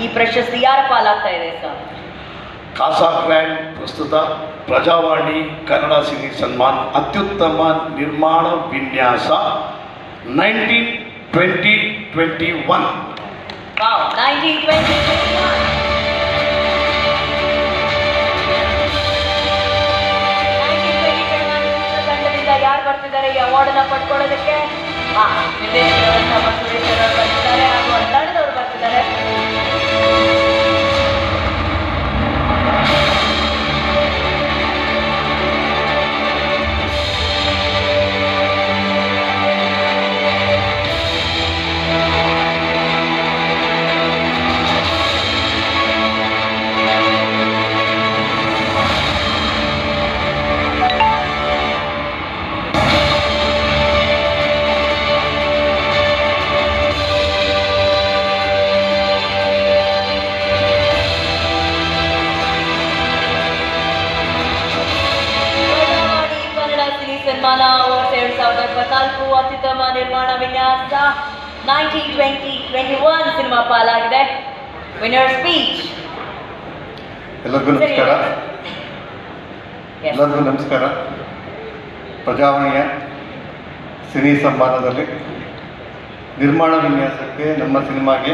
ಈ ಪ್ರಶಸ್ತಿ ಯಾರ ಪಾಲಾಗ್ತಾ ಇದೆ ಸರ್? ಕಾಸಾ ಗ್ರ್ಯಾಂಡ್ ಪ್ರಸ್ತುತ ಪ್ರಜಾವಾಣಿ ಕನ್ನಡ ಸಿನಿ ಸನ್ಮಾನ್ ಅತ್ಯುತ್ತಮ ನಿರ್ಮಾಣ ವಿನ್ಯಾಸ 1920-21. Wow, 1920-21. ಯಾರು ಬರ್ತಿದ್ದಾರೆ ಈ ಅವಾರ್ಡನ್ನ ಪಡ್ಕೊಳ್ಳೋದಕ್ಕೆ? ನಿರ್ದೇಶಕರು ಸುರೇಶ್ವರ್ ಬರ್ತಿದ್ದಾರೆ ಹಾಗೂ ಅಲ್ಲಾಡದವರು ಬರ್ತಿದ್ದಾರೆ. ಸನ್ಮಾನ ಅವಾರ್ಡ್ಸ್ 2024 ಅತ್ಯುತ್ತಮ ನಿರ್ಮಾಣ ವಿನ್ಯಾಸ 1920-21 ಸಿನಿಮಾ ಪಾಲಾಗಿದೆ. Winner speech. ಎಲ್ಲರಿಗೂ ನಮಸ್ಕಾರ. ಪ್ರಜಾವಾಣಿಯ ಸಿನಿ ಸನ್ಮಾನದಲ್ಲಿ ನಿರ್ಮಾಣ ವಿನ್ಯಾಸಕ್ಕೆ ನಮ್ಮ ಸಿನಿಮಾಗೆ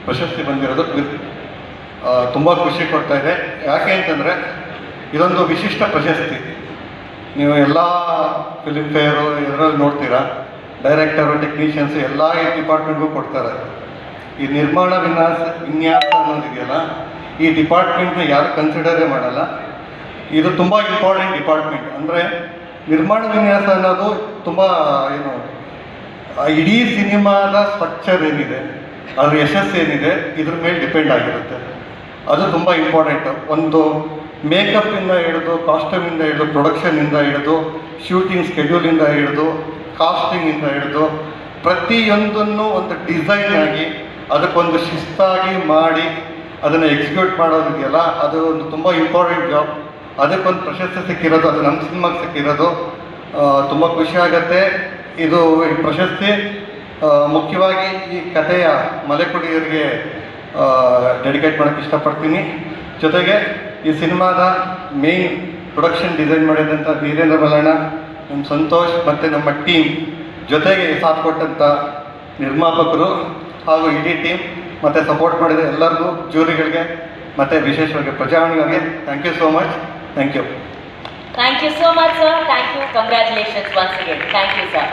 ಪ್ರಶಸ್ತಿ ಬಂದಿರೋದು ತುಂಬ ಖುಷಿ ಕೊಡ್ತಾ ಇದೆ. ಯಾಕೆ ಅಂತಂದರೆ ಇದೊಂದು ವಿಶಿಷ್ಟ ಪ್ರಶಸ್ತಿ. ನೀವು ಎಲ್ಲ ಫಿಲ್ಮ್ ಫೇರು ಇದರಲ್ಲಿ ನೋಡ್ತೀರಾ, ಡೈರೆಕ್ಟರು, ಟೆಕ್ನಿಷಿಯನ್ಸು ಎಲ್ಲ ಡಿಪಾರ್ಟ್ಮೆಂಟ್ಗೂ ಕೊಡ್ತಾರೆ. ಈ ನಿರ್ಮಾಣ ವಿನ್ಯಾಸ ಅನ್ನೋದಿದೆಯಲ್ಲ, ಈ ಡಿಪಾರ್ಟ್ಮೆಂಟ್ನ ಯಾರು ಕನ್ಸಿಡರೇ ಮಾಡಲ್ಲ. ಇದು ತುಂಬ ಇಂಪಾರ್ಟೆಂಟ್ ಡಿಪಾರ್ಟ್ಮೆಂಟ್. ಅಂದರೆ ನಿರ್ಮಾಣ ವಿನ್ಯಾಸ ಅನ್ನೋದು ತುಂಬ ಇಡೀ ಸಿನಿಮಾದ ಸ್ಟ್ರಕ್ಚರ್ ಏನಿದೆ, ಅದ್ರ ಯಶಸ್ಸು ಏನಿದೆ, ಇದ್ರ ಮೇಲೆ ಡಿಪೆಂಡ್ ಆಗಿರುತ್ತೆ. ಅದು ತುಂಬ ಇಂಪಾರ್ಟೆಂಟು. ಒಂದು ಮೇಕಪ್ಪಿಂದ ಹಿಡಿದು, ಕಾಸ್ಟ್ಯೂಮಿಂದ ಹಿಡಿದು, ಪ್ರೊಡಕ್ಷನಿಂದ ಹಿಡಿದು, ಶೂಟಿಂಗ್ ಸ್ಕೆಡ್ಯೂಲಿಂದ ಹಿಡಿದು, ಕಾಸ್ಟಿಂಗಿಂದ ಹಿಡಿದು ಪ್ರತಿಯೊಂದನ್ನು ಒಂದು ಡಿಸೈನ್ ಆಗಿ ಅದಕ್ಕೊಂದು ಶಿಸ್ತಾಗಿ ಮಾಡಿ ಅದನ್ನು ಎಕ್ಸಿಕ್ಯೂಟ್ ಮಾಡೋದಿದೆಯಲ್ಲ, ಅದು ಒಂದು ತುಂಬ ಇಂಪಾರ್ಟೆಂಟ್ ಜಾಬ್. ಅದಕ್ಕೊಂದು ಪ್ರಶಸ್ತಿ ಸಿಕ್ಕಿರೋದು, ಅದು ನಮ್ಮ ಸಿನಿಮಾಗೆ ಸಿಕ್ಕಿರೋದು ತುಂಬ ಖುಷಿಯಾಗತ್ತೆ. ಇದು ಈ ಪ್ರಶಸ್ತಿ ಮುಖ್ಯವಾಗಿ ಈ ಕಥೆಯ ಮಲೆಕುಡಿಯರಿಗೆ ಡೆಡಿಕೇಟ್ ಮಾಡೋಕ್ಕೆ ಇಷ್ಟಪಡ್ತೀನಿ. ಜೊತೆಗೆ ಈ ಸಿನಿಮಾದ ಮೇಯ್ನ್ ಪ್ರೊಡಕ್ಷನ್ ಡಿಸೈನ್ ಮಾಡಿದಂಥ ವೀರೇಂದ್ರ ಮಲ್ಲಣ್ಣ, ನಮ್ಮ ಸಂತೋಷ್ ಮತ್ತು ನಮ್ಮ ಟೀಮ್, ಜೊತೆಗೆ ಸಾಥ್ ಕೊಟ್ಟಂಥ ನಿರ್ಮಾಪಕರು ಹಾಗೂ ಇಡೀ ಟೀಮ್ ಮತ್ತು ಸಪೋರ್ಟ್ ಮಾಡಿದ ಎಲ್ಲರಿಗೂ, ಜೂರಿಗಳಿಗೆ ಮತ್ತು ವಿಶೇಷವಾಗಿ ಪ್ರಜಾವಾಣಿಗೆ thank you so much. Thank you. Thank you so much, sir. Thank you. Congratulations once again. Thank you, sir.